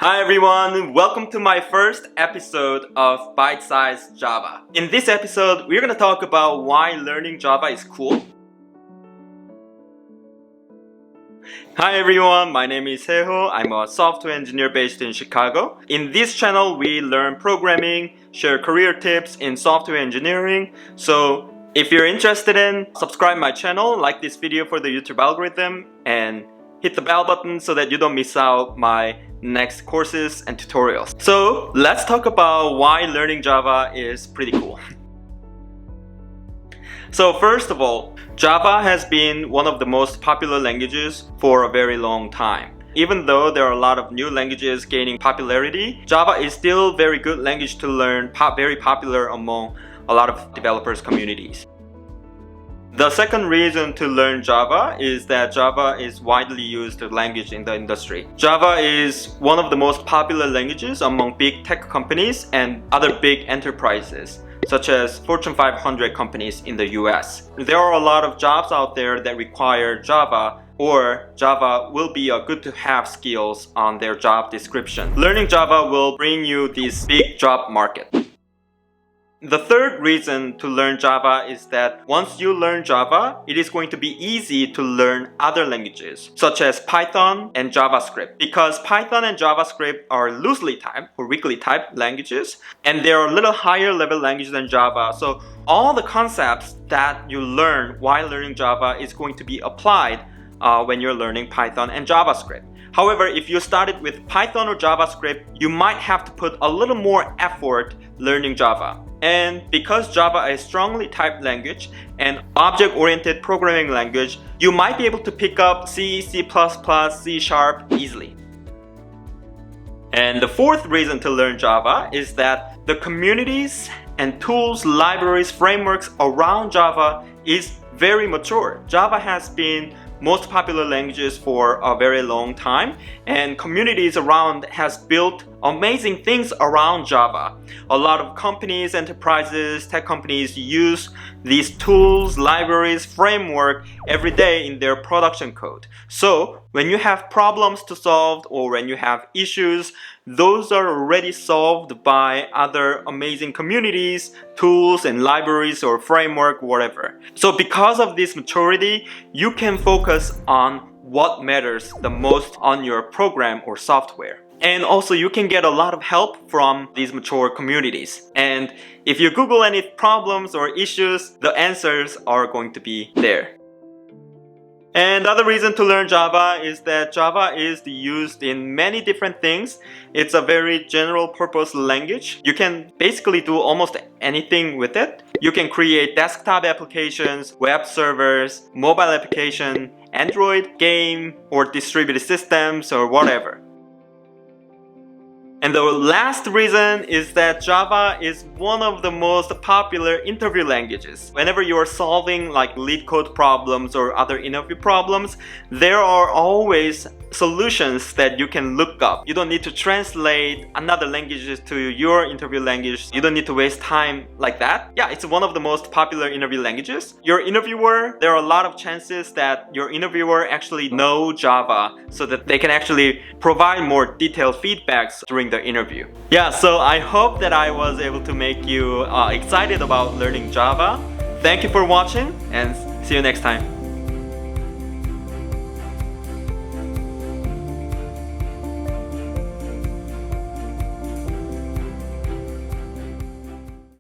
Hi everyone, welcome to my first episode of Byte Sized Java. In this episode, we're going to talk about why learning Java is cool. Hi everyone, my name is Seho. I'm a software engineer based in Chicago. In this channel, we learn programming, share career tips in software engineering. So if you're interested in, subscribe my channel, like this video for the YouTube algorithm, and hit the bell button so that you don't miss out my next courses and tutorials. So let's talk about why learning Java is pretty cool. So first of all, Java has been one of the most popular languages for a very long time. Even though there are a lot of new languages gaining popularity, Java is still a very good language to learn, very popular among a lot of developers communities. The second reason to learn Java is that Java is widely used language in the industry. Java is one of the most popular languages among big tech companies and other big enterprises, such as Fortune 500 companies in the US. There are a lot of jobs out there that require Java, or Java will be a good to have skills on their job description. Learning Java will bring you this big job market. The third reason to learn Java is that once you learn Java, it is going to be easy to learn other languages, such as Python and JavaScript. Because Python and JavaScript are loosely typed or weakly typed languages, and they are a little higher level language than Java. So all the concepts that you learn while learning Java is going to be applied when you're learning Python and JavaScript. However, if you started with Python or JavaScript, you might have to put a little more effort learning Java. And because Java is a strongly typed language and object-oriented programming language, you might be able to pick up C, C++, C# easily. And the fourth reason to learn Java is that the communities and tools, libraries, frameworks around Java is very mature. Java has been most popular languages for a very long time, and communities around has built amazing things around Java. A lot of companies, enterprises, tech companies use these tools, libraries, framework every day in their production code. So when you have problems to solve or when you have issues, those are already solved by other amazing communities, tools and libraries or framework, whatever. So because of this maturity, you can focus on what matters the most on your program or software. And also you can get a lot of help from these mature communities. And if you Google any problems or issues, the answers are going to be there. And the other reason to learn Java is that Java is used in many different things. It's a very general purpose language. You can basically do almost anything with it. You can create desktop applications, web servers, mobile application, Android, game, or distributed systems or whatever. And the last reason is that Java is one of the most popular interview languages. Whenever you are solving like lead code problems or other interview problems, there are always solutions that you can look up. You don't need to translate another language to your interview language. You don't need to waste time like that. Yeah, it's one of the most popular interview languages. Your interviewer, there are a lot of chances that your interviewer actually know Java so that they can actually provide more detailed feedbacks during the interview. Yeah, so I hope that I was able to make you excited about learning Java. Thank you for watching and see you next time.